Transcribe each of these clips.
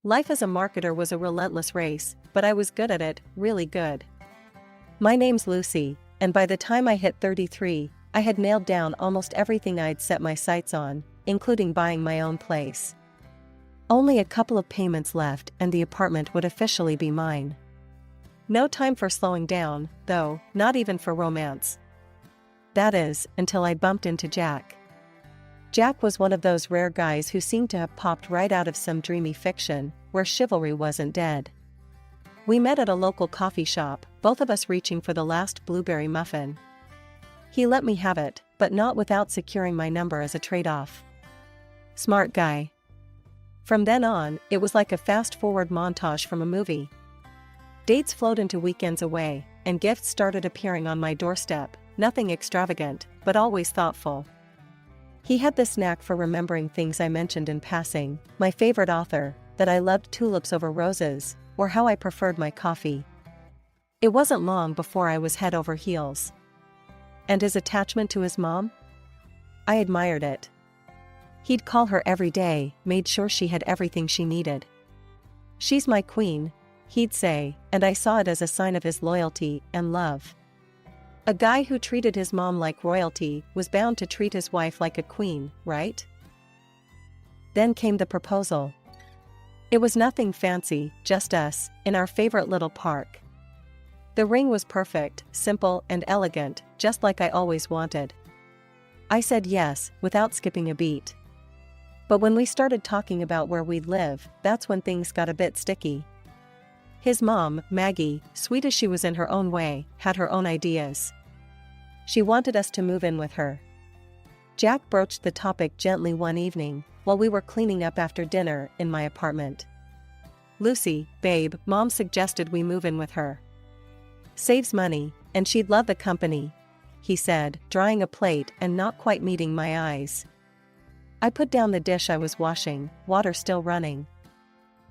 Life as a marketer was a relentless race, but I was good at it, really good. My name's Lucy, and by the time I hit 33, I had nailed down almost everything I'd set my sights on, including buying my own place. Only a couple of payments left and the apartment would officially be mine. No time for slowing down, though, not even for romance. That is, until I bumped into Jack. Jack was one of those rare guys who seemed to have popped right out of some dreamy fiction, where chivalry wasn't dead. We met at a local coffee shop, both of us reaching for the last blueberry muffin. He let me have it, but not without securing my number as a trade-off. Smart guy. From then on, it was like a fast-forward montage from a movie. Dates flowed into weekends away, and gifts started appearing on my doorstep, nothing extravagant, but always thoughtful. He had this knack for remembering things I mentioned in passing, my favorite author, that I loved tulips over roses, or how I preferred my coffee. It wasn't long before I was head over heels. And his attachment to his mom? I admired it. He'd call her every day, made sure she had everything she needed. "She's my queen," he'd say, and I saw it as a sign of his loyalty and love. A guy who treated his mom like royalty was bound to treat his wife like a queen, right? Then came the proposal. It was nothing fancy, just us, in our favorite little park. The ring was perfect, simple and elegant, just like I always wanted. I said yes, without skipping a beat. But when we started talking about where we'd live, that's when things got a bit sticky. His mom, Maggie, sweet as she was in her own way, had her own ideas. She wanted us to move in with her. Jack broached the topic gently one evening, while we were cleaning up after dinner in my apartment. "Lucy, babe, Mom suggested we move in with her. Saves money, and she'd love the company," he said, drying a plate and not quite meeting my eyes. I put down the dish I was washing, water still running.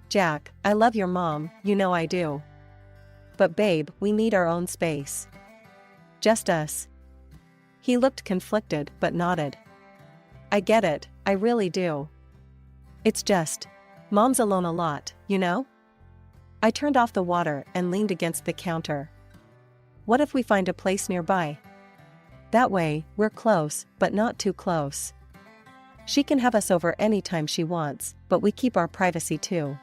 "Jack, I love your mom, you know I do. But babe, we need our own space. Just us." He looked conflicted but nodded. "I get it, I really do. It's just, Mom's alone a lot, you know?" I turned off the water and leaned against the counter. "What if we find a place nearby? That way, we're close, but not too close. She can have us over anytime she wants, but we keep our privacy too.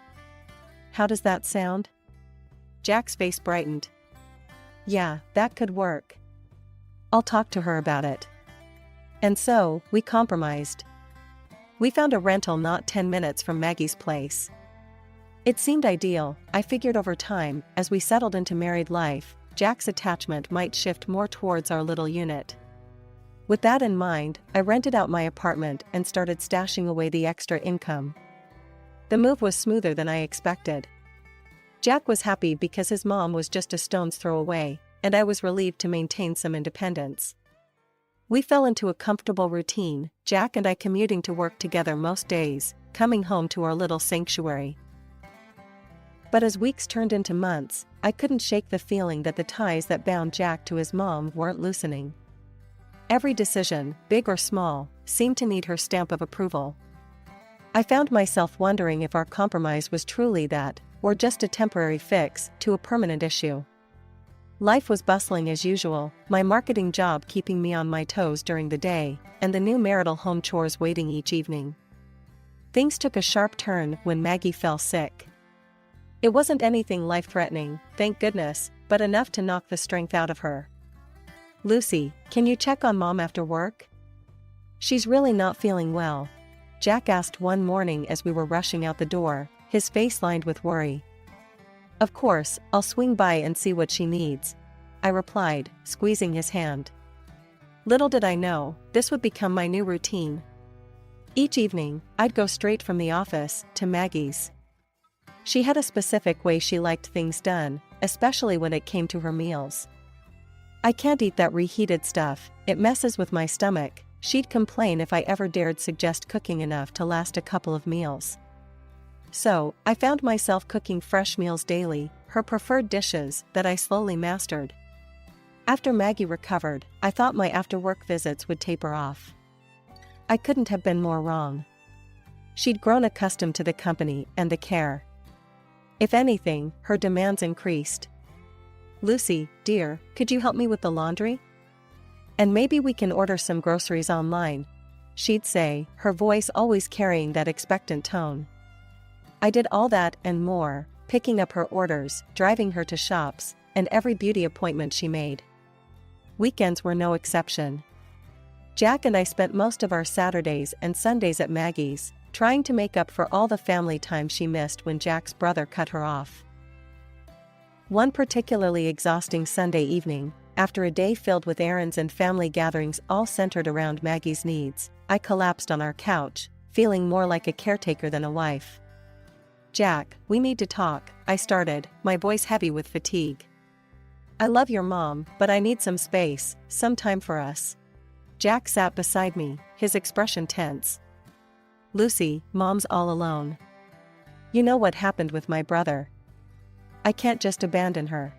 How does that sound?" Jack's face brightened. "Yeah, that could work. I'll talk to her about it." And so, we compromised. We found a rental not 10 minutes from Maggie's place. It seemed ideal. I figured over time, as we settled into married life, Jack's attachment might shift more towards our little unit. With that in mind, I rented out my apartment and started stashing away the extra income. The move was smoother than I expected. Jack was happy because his mom was just a stone's throw away, and I was relieved to maintain some independence. We fell into a comfortable routine, Jack and I commuting to work together most days, coming home to our little sanctuary. But as weeks turned into months, I couldn't shake the feeling that the ties that bound Jack to his mom weren't loosening. Every decision, big or small, seemed to need her stamp of approval. I found myself wondering if our compromise was truly that, or just a temporary fix to a permanent issue. Life was bustling as usual, my marketing job keeping me on my toes during the day, and the new marital home chores waiting each evening. Things took a sharp turn when Maggie fell sick. It wasn't anything life-threatening, thank goodness, but enough to knock the strength out of her. "Lucy, can you check on Mom after work? She's really not feeling well," Jack asked one morning as we were rushing out the door, his face lined with worry. "Of course, I'll swing by and see what she needs," I replied, squeezing his hand. Little did I know, this would become my new routine. Each evening, I'd go straight from the office to Maggie's. She had a specific way she liked things done, especially when it came to her meals. "I can't eat that reheated stuff, it messes with my stomach," she'd complain if I ever dared suggest cooking enough to last a couple of meals. So, I found myself cooking fresh meals daily, her preferred dishes that I slowly mastered. After Maggie recovered, I thought my after-work visits would taper off. I couldn't have been more wrong. She'd grown accustomed to the company and the care. If anything, her demands increased. "Lucy, dear, could you help me with the laundry? And maybe we can order some groceries online," she'd say, her voice always carrying that expectant tone. I did all that and more, picking up her orders, driving her to shops, and every beauty appointment she made. Weekends were no exception. Jack and I spent most of our Saturdays and Sundays at Maggie's, trying to make up for all the family time she missed when Jack's brother cut her off. One particularly exhausting Sunday evening, after a day filled with errands and family gatherings all centered around Maggie's needs, I collapsed on our couch, feeling more like a caretaker than a wife. "Jack, we need to talk," I started, my voice heavy with fatigue. "I love your mom, but I need some space, some time for us." Jack sat beside me, his expression tense. "Lucy, Mom's all alone. You know what happened with my brother. I can't just abandon her.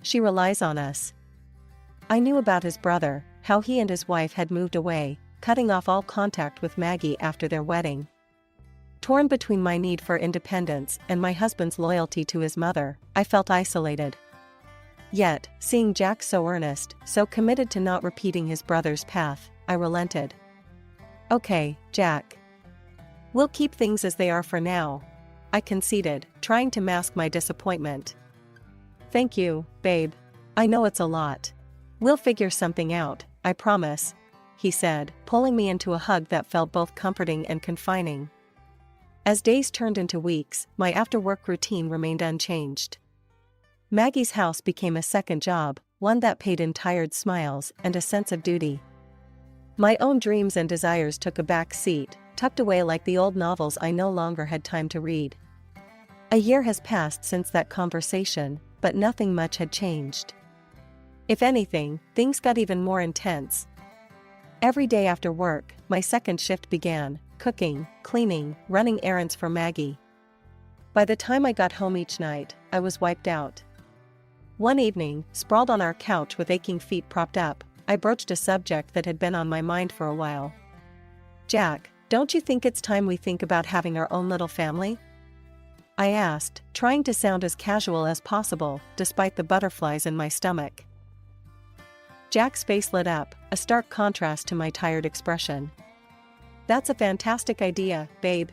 She relies on us." I knew about his brother, how he and his wife had moved away, cutting off all contact with Maggie after their wedding. Torn between my need for independence and my husband's loyalty to his mother, I felt isolated. Yet, seeing Jack so earnest, so committed to not repeating his brother's path, I relented. "Okay, Jack. We'll keep things as they are for now," I conceded, trying to mask my disappointment. "Thank you, babe. I know it's a lot. We'll figure something out, I promise," he said, pulling me into a hug that felt both comforting and confining. As days turned into weeks, my after-work routine remained unchanged. Maggie's house became a second job, one that paid in tired smiles and a sense of duty. My own dreams and desires took a back seat, tucked away like the old novels I no longer had time to read. A year has passed since that conversation, but nothing much had changed. If anything, things got even more intense. Every day after work, my second shift began, cooking, cleaning, running errands for Maggie. By the time I got home each night, I was wiped out. One evening, sprawled on our couch with aching feet propped up, I broached a subject that had been on my mind for a while. "Jack, don't you think it's time we think about having our own little family?" I asked, trying to sound as casual as possible, despite the butterflies in my stomach. Jack's face lit up, a stark contrast to my tired expression. "That's a fantastic idea, babe.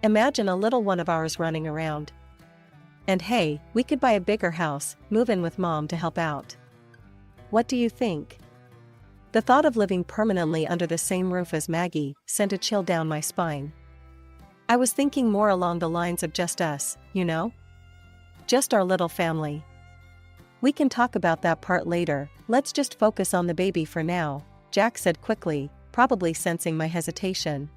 Imagine a little one of ours running around. And hey, we could buy a bigger house, move in with Mom to help out. What do you think?" The thought of living permanently under the same roof as Maggie sent a chill down my spine. I was thinking more along the lines of just us, you know? Just our little family. "We can talk about that part later, let's just focus on the baby for now," Jack said quickly, probably sensing my hesitation.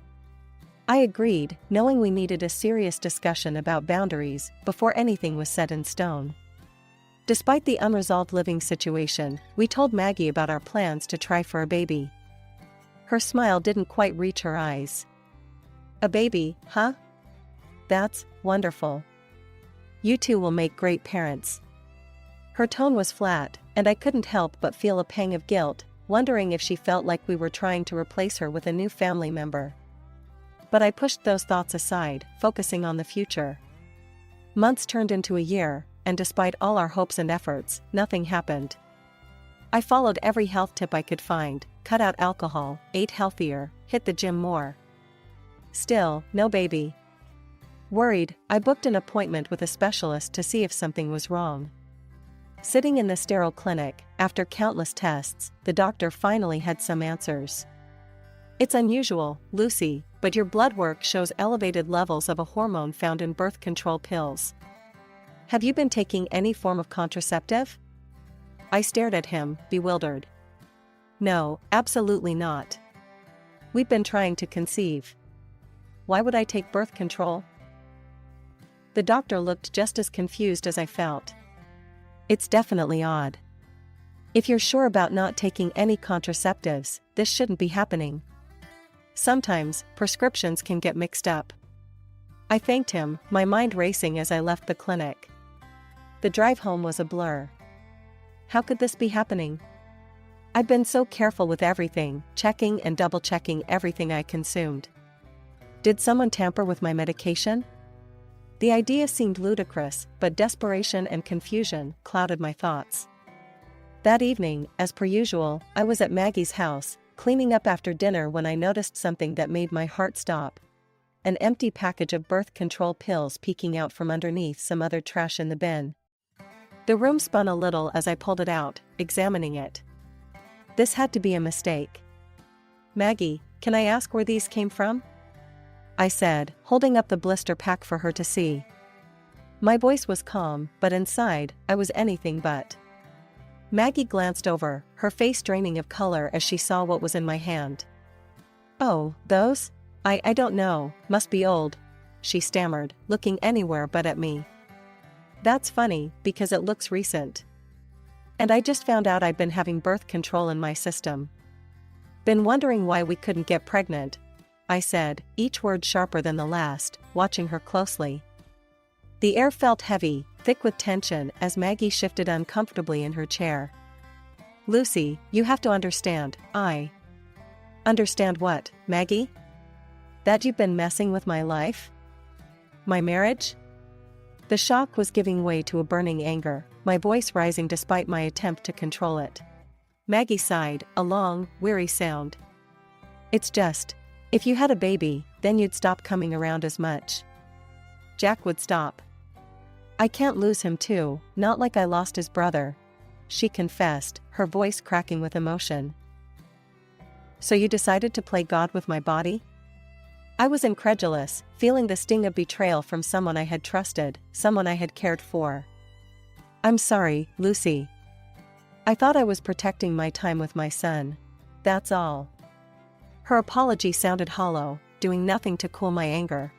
I agreed, knowing we needed a serious discussion about boundaries before anything was set in stone. Despite the unresolved living situation, we told Maggie about our plans to try for a baby. Her smile didn't quite reach her eyes. "A baby, huh? That's wonderful. You two will make great parents." Her tone was flat, and I couldn't help but feel a pang of guilt, wondering if she felt like we were trying to replace her with a new family member. But I pushed those thoughts aside, focusing on the future. Months turned into a year, and despite all our hopes and efforts, nothing happened. I followed every health tip I could find, cut out alcohol, ate healthier, hit the gym more. Still, no baby. Worried, I booked an appointment with a specialist to see if something was wrong. Sitting in the sterile clinic, after countless tests, the doctor finally had some answers. "It's unusual, Lucy, but your blood work shows elevated levels of a hormone found in birth control pills. Have you been taking any form of contraceptive?" I stared at him, bewildered. "No, absolutely not. We've been trying to conceive. Why would I take birth control?" The doctor looked just as confused as I felt. "It's definitely odd. If you're sure about not taking any contraceptives, this shouldn't be happening. Sometimes, prescriptions can get mixed up." I thanked him, my mind racing as I left the clinic. The drive home was a blur. How could this be happening? I'd been so careful with everything, checking and double-checking everything I consumed. Did someone tamper with my medication? The idea seemed ludicrous, but desperation and confusion clouded my thoughts. That evening, as per usual, I was at Maggie's house, cleaning up after dinner when I noticed something that made my heart stop. An empty package of birth control pills peeking out from underneath some other trash in the bin. The room spun a little as I pulled it out, examining it. This had to be a mistake. "Maggie, can I ask where these came from?" I said, holding up the blister pack for her to see. My voice was calm, but inside, I was anything but. Maggie glanced over, her face draining of color as she saw what was in my hand. "Oh, those? I don't know, must be old," she stammered, looking anywhere but at me. "That's funny, because it looks recent. And I just found out I'd been having birth control in my system. Been wondering why we couldn't get pregnant," I said, each word sharper than the last, watching her closely. The air felt heavy, thick with tension as Maggie shifted uncomfortably in her chair. "Lucy, you have to understand, Understand what, Maggie? That you've been messing with my life? My marriage?" The shock was giving way to a burning anger, my voice rising despite my attempt to control it. Maggie sighed, a long, weary sound. "It's just, if you had a baby, then you'd stop coming around as much. Jack would stop. I can't lose him too, not like I lost his brother," she confessed, her voice cracking with emotion. "So you decided to play God with my body?" I was incredulous, feeling the sting of betrayal from someone I had trusted, someone I had cared for. "I'm sorry, Lucy. I thought I was protecting my time with my son. That's all." Her apology sounded hollow, doing nothing to cool my anger.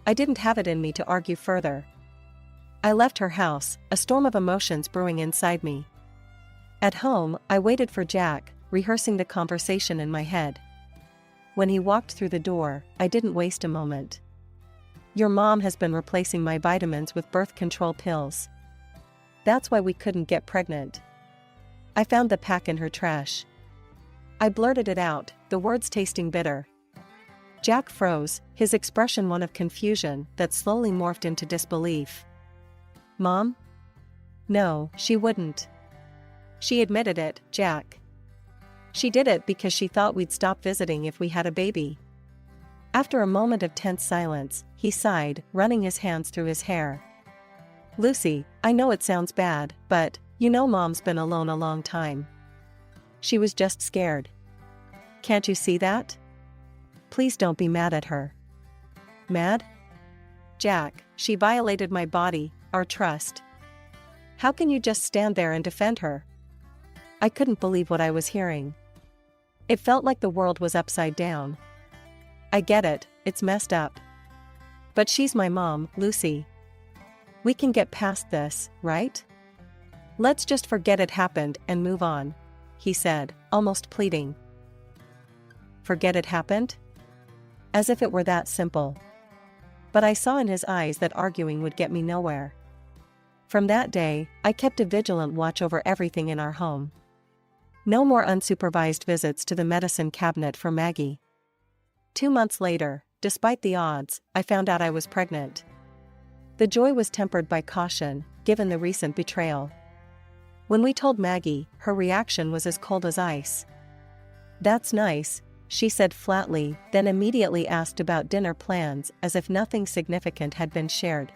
I didn't have it in me to argue further. I left her house, a storm of emotions brewing inside me. At home, I waited for Jack, rehearsing the conversation in my head. When he walked through the door, I didn't waste a moment. "Your mom has been replacing my vitamins with birth control pills. That's why we couldn't get pregnant. I found the pack in her trash." I blurted it out, the words tasting bitter. Jack froze, his expression one of confusion that slowly morphed into disbelief. "Mom? No, she wouldn't." She admitted it, Jack. "She did it because she thought we'd stop visiting if we had a baby." After a moment of tense silence, he sighed, running his hands through his hair. "Lucy, I know it sounds bad, but, you know Mom's been alone a long time. She was just scared. Can't you see that? Please don't be mad at her." "Mad? Jack, she violated my body, our trust. How can you just stand there and defend her?" I couldn't believe what I was hearing. It felt like the world was upside down. "I get it, it's messed up. But she's my mom, Lucy. We can get past this, right? Let's just forget it happened and move on," he said, almost pleading. Forget it happened? As if it were that simple. But I saw in his eyes that arguing would get me nowhere. From that day, I kept a vigilant watch over everything in our home. No more unsupervised visits to the medicine cabinet for Maggie. 2 months later, despite the odds, I found out I was pregnant. The joy was tempered by caution, given the recent betrayal. When we told Maggie, her reaction was as cold as ice. "That's nice," she said flatly, then immediately asked about dinner plans as if nothing significant had been shared.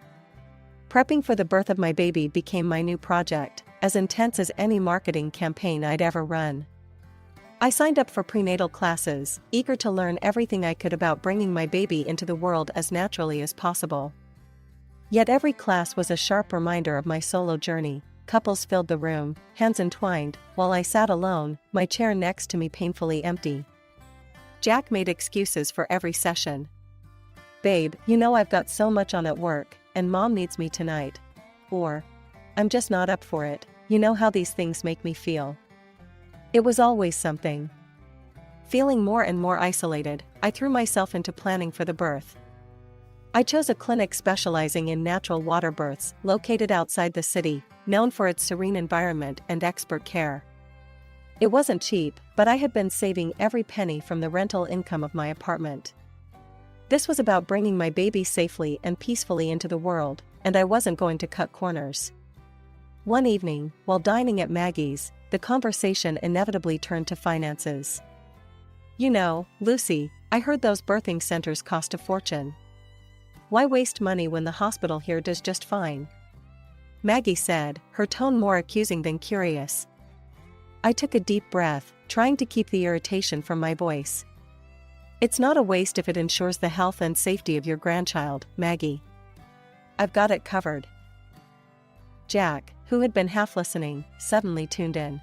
Prepping for the birth of my baby became my new project, as intense as any marketing campaign I'd ever run. I signed up for prenatal classes, eager to learn everything I could about bringing my baby into the world as naturally as possible. Yet every class was a sharp reminder of my solo journey. Couples filled the room, hands entwined, while I sat alone, my chair next to me painfully empty. Jack made excuses for every session. "Babe, you know I've got so much on at work, and Mom needs me tonight." Or, "I'm just not up for it, you know how these things make me feel." It was always something. Feeling more and more isolated, I threw myself into planning for the birth. I chose a clinic specializing in natural water births, located outside the city, known for its serene environment and expert care. It wasn't cheap, but I had been saving every penny from the rental income of my apartment. This was about bringing my baby safely and peacefully into the world, and I wasn't going to cut corners. One evening, while dining at Maggie's, the conversation inevitably turned to finances. "You know, Lucy, I heard those birthing centers cost a fortune. Why waste money when the hospital here does just fine?" Maggie said, her tone more accusing than curious. I took a deep breath, trying to keep the irritation from my voice. "It's not a waste if it ensures the health and safety of your grandchild, Maggie. I've got it covered." Jack, who had been half listening, suddenly tuned in.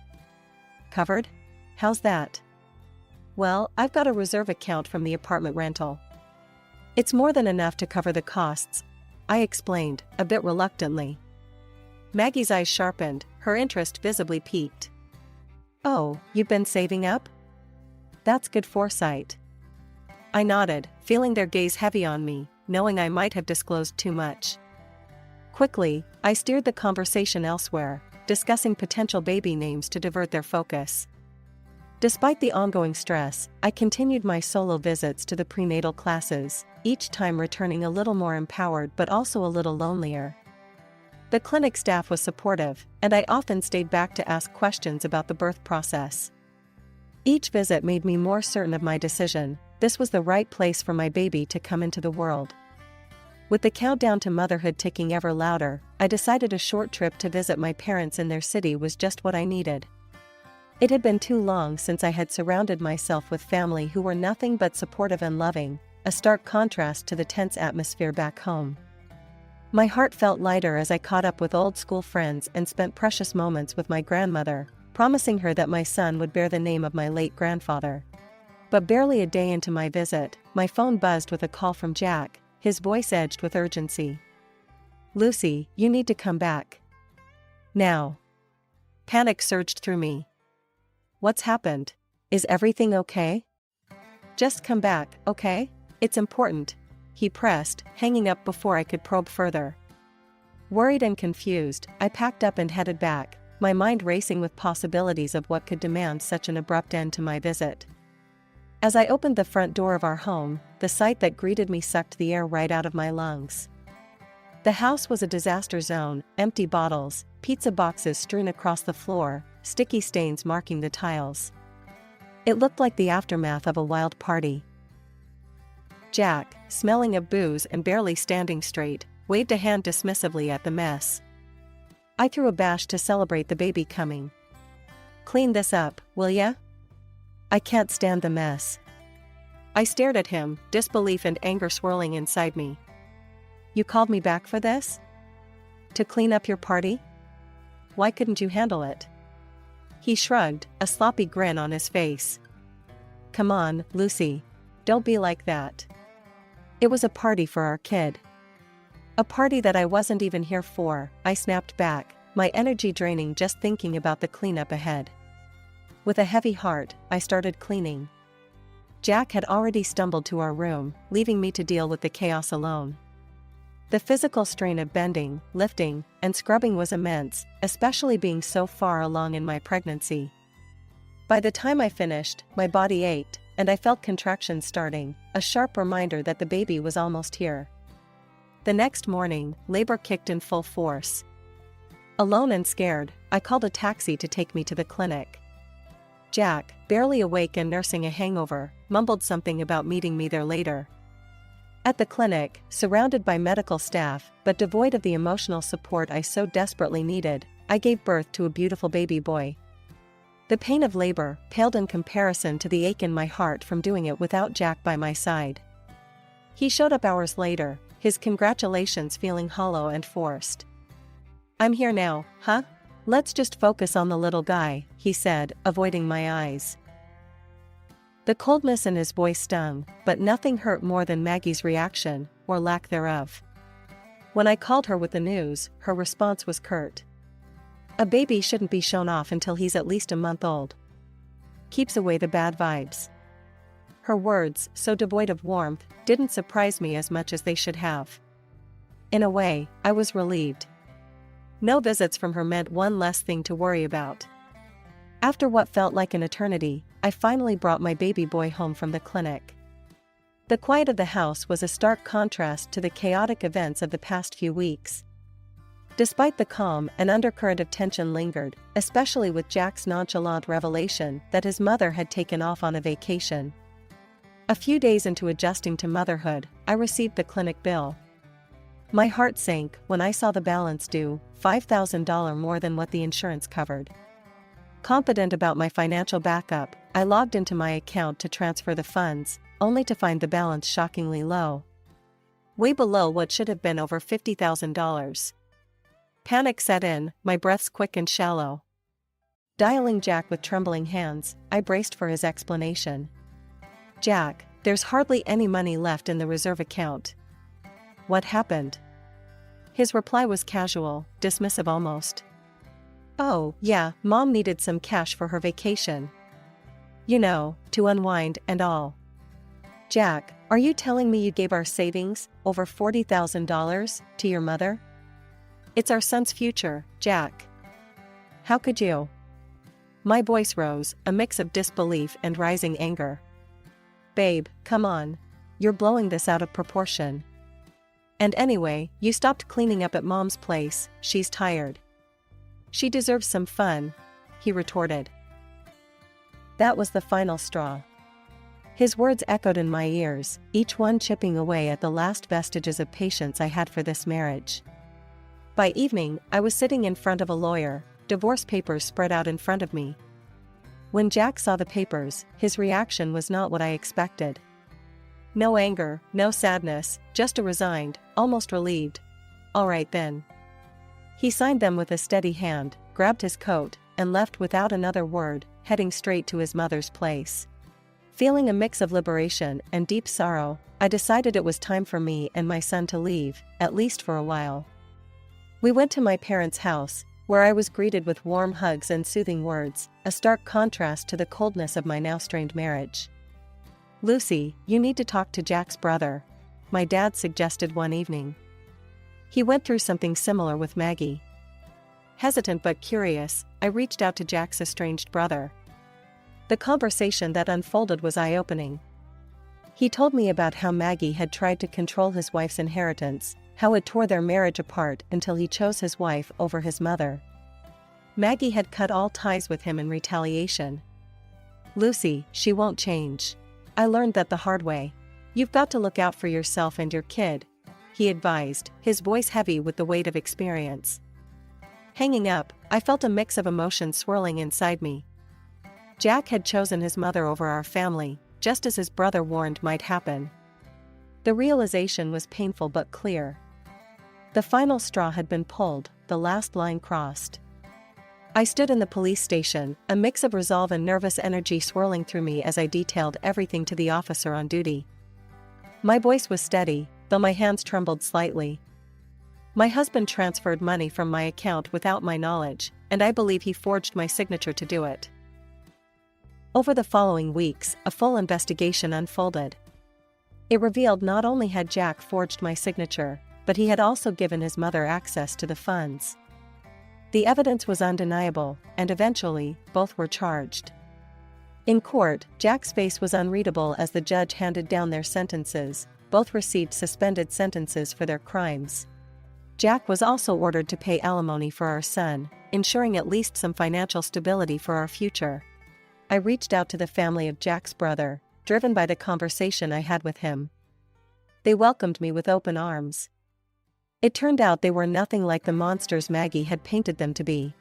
"Covered? How's that?" "Well, I've got a reserve account from the apartment rental. It's more than enough to cover the costs," I explained, a bit reluctantly. Maggie's eyes sharpened, her interest visibly piqued. "Oh, you've been saving up? That's good foresight." I nodded, feeling their gaze heavy on me, knowing I might have disclosed too much. Quickly, I steered the conversation elsewhere, discussing potential baby names to divert their focus. Despite the ongoing stress, I continued my solo visits to the prenatal classes, each time returning a little more empowered but also a little lonelier. The clinic staff was supportive, and I often stayed back to ask questions about the birth process. Each visit made me more certain of my decision: this was the right place for my baby to come into the world. With the countdown to motherhood ticking ever louder, I decided a short trip to visit my parents in their city was just what I needed. It had been too long since I had surrounded myself with family who were nothing but supportive and loving, a stark contrast to the tense atmosphere back home. My heart felt lighter as I caught up with old school friends and spent precious moments with my grandmother, promising her that my son would bear the name of my late grandfather. But barely a day into my visit, my phone buzzed with a call from Jack, his voice edged with urgency. "Lucy, you need to come back. Now." Panic surged through me. "What's happened? Is everything okay?" "Just come back, okay? It's important," he pressed, hanging up before I could probe further. Worried and confused, I packed up and headed back, my mind racing with possibilities of what could demand such an abrupt end to my visit. As I opened the front door of our home, the sight that greeted me sucked the air right out of my lungs. The house was a disaster zone: empty bottles, pizza boxes strewn across the floor, sticky stains marking the tiles. It looked like the aftermath of a wild party. Jack, smelling of booze and barely standing straight, waved a hand dismissively at the mess. I threw a bash to celebrate the baby coming. "Clean this up, will ya? I can't stand the mess." I stared at him, disbelief and anger swirling inside me. "You called me back for this? To clean up your party? Why couldn't you handle it?" He shrugged, a sloppy grin on his face. "Come on, Lucy. Don't be like that. It was a party for our kid." "A party that I wasn't even here for," I snapped back, my energy draining just thinking about the cleanup ahead. With a heavy heart, I started cleaning. Jack had already stumbled to our room, leaving me to deal with the chaos alone. The physical strain of bending, lifting, and scrubbing was immense, especially being so far along in my pregnancy. By the time I finished, my body ached, and I felt contractions starting, a sharp reminder that the baby was almost here. The next morning, labor kicked in full force. Alone and scared, I called a taxi to take me to the clinic. Jack, barely awake and nursing a hangover, mumbled something about meeting me there later. At the clinic, surrounded by medical staff, but devoid of the emotional support I so desperately needed, I gave birth to a beautiful baby boy. The pain of labor paled in comparison to the ache in my heart from doing it without Jack by my side. He showed up hours later, his congratulations feeling hollow and forced. "I'm here now, huh? Let's just focus on the little guy," he said, avoiding my eyes. The coldness in his voice stung, but nothing hurt more than Maggie's reaction, or lack thereof. When I called her with the news, her response was curt. "A baby shouldn't be shown off until he's at least a month old. Keeps away the bad vibes." Her words, so devoid of warmth, didn't surprise me as much as they should have. In a way, I was relieved. No visits from her meant one less thing to worry about. After what felt like an eternity, I finally brought my baby boy home from the clinic. The quiet of the house was a stark contrast to the chaotic events of the past few weeks. Despite the calm, an undercurrent of tension lingered, especially with Jack's nonchalant revelation that his mother had taken off on a vacation. A few days into adjusting to motherhood, I received the clinic bill. My heart sank when I saw the balance due, $5,000 more than what the insurance covered. Confident about my financial backup, I logged into my account to transfer the funds, only to find the balance shockingly low. Way below what should have been over $50,000. Panic set in, my breaths quick and shallow. Dialing Jack with trembling hands, I braced for his explanation. "Jack, there's hardly any money left in the reserve account." "What happened?" His reply was casual, dismissive almost. "Oh, yeah, Mom needed some cash for her vacation. You know, to unwind and all." "Jack, are you telling me you gave our savings, over $40,000, to your mother?" "It's our son's future, Jack. How could you?" My voice rose, a mix of disbelief and rising anger. "Babe, come on. You're blowing this out of proportion. And anyway, you stopped cleaning up at Mom's place, she's tired." "She deserves some fun," he retorted. That was the final straw. His words echoed in my ears, each one chipping away at the last vestiges of patience I had for this marriage. By evening, I was sitting in front of a lawyer, divorce papers spread out in front of me. When Jack saw the papers, his reaction was not what I expected. No anger, no sadness, just a resigned, almost relieved, "All right then." He signed them with a steady hand, grabbed his coat, and left without another word, heading straight to his mother's place. Feeling a mix of liberation and deep sorrow, I decided it was time for me and my son to leave, at least for a while. We went to my parents' house, where I was greeted with warm hugs and soothing words, a stark contrast to the coldness of my now strained marriage. "Lucy, you need to talk to Jack's brother," my dad suggested one evening. He went through something similar with Maggie. Hesitant but curious, I reached out to Jack's estranged brother. The conversation that unfolded was eye-opening. He told me about how Maggie had tried to control his wife's inheritance, how it tore their marriage apart until he chose his wife over his mother. Maggie had cut all ties with him in retaliation. "Lucy, she won't change. I learned that the hard way. You've got to look out for yourself and your kid," he advised, his voice heavy with the weight of experience. Hanging up, I felt a mix of emotions swirling inside me. Jack had chosen his mother over our family, just as his brother warned might happen. The realization was painful but clear. The final straw had been pulled, the last line crossed. I stood in the police station, a mix of resolve and nervous energy swirling through me as I detailed everything to the officer on duty. My voice was steady, though my hands trembled slightly. My husband transferred money from my account without my knowledge, and I believe he forged my signature to do it. Over the following weeks, a full investigation unfolded. It revealed not only had Jack forged my signature, but he had also given his mother access to the funds. The evidence was undeniable, and eventually, both were charged. In court, Jack's face was unreadable as the judge handed down their sentences. Both received suspended sentences for their crimes. Jack was also ordered to pay alimony for our son, ensuring at least some financial stability for our future. I reached out to the family of Jack's brother, driven by the conversation I had with him. They welcomed me with open arms. It turned out they were nothing like the monsters Maggie had painted them to be.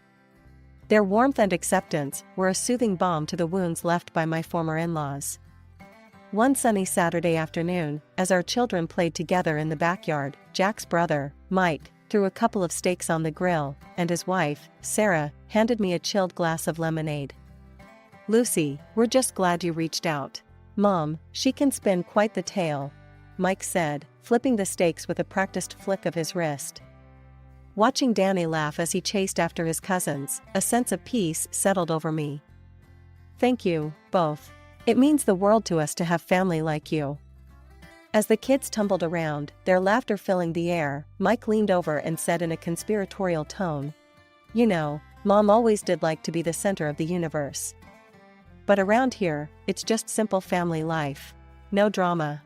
Their warmth and acceptance were a soothing balm to the wounds left by my former in-laws. One sunny Saturday afternoon, as our children played together in the backyard, Jack's brother, Mike, threw a couple of steaks on the grill, and his wife, Sarah, handed me a chilled glass of lemonade. "Lucy, we're just glad you reached out. Mom, she can spin quite the tale," Mike said, flipping the steaks with a practiced flick of his wrist. Watching Danny laugh as he chased after his cousins, a sense of peace settled over me. "Thank you, both. It means the world to us to have family like you." As the kids tumbled around, their laughter filling the air, Mike leaned over and said in a conspiratorial tone, "You know, Mom always did like to be the center of the universe. But around here, it's just simple family life. No drama."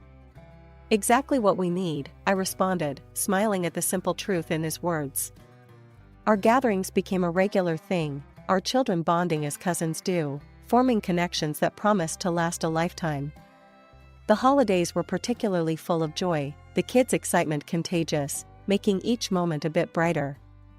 Exactly what we need, I responded, smiling at the simple truth in his words. Our gatherings became a regular thing, our children bonding as cousins do, forming connections that promised to last a lifetime. The holidays were particularly full of joy, the kids' excitement contagious, making each moment a bit brighter.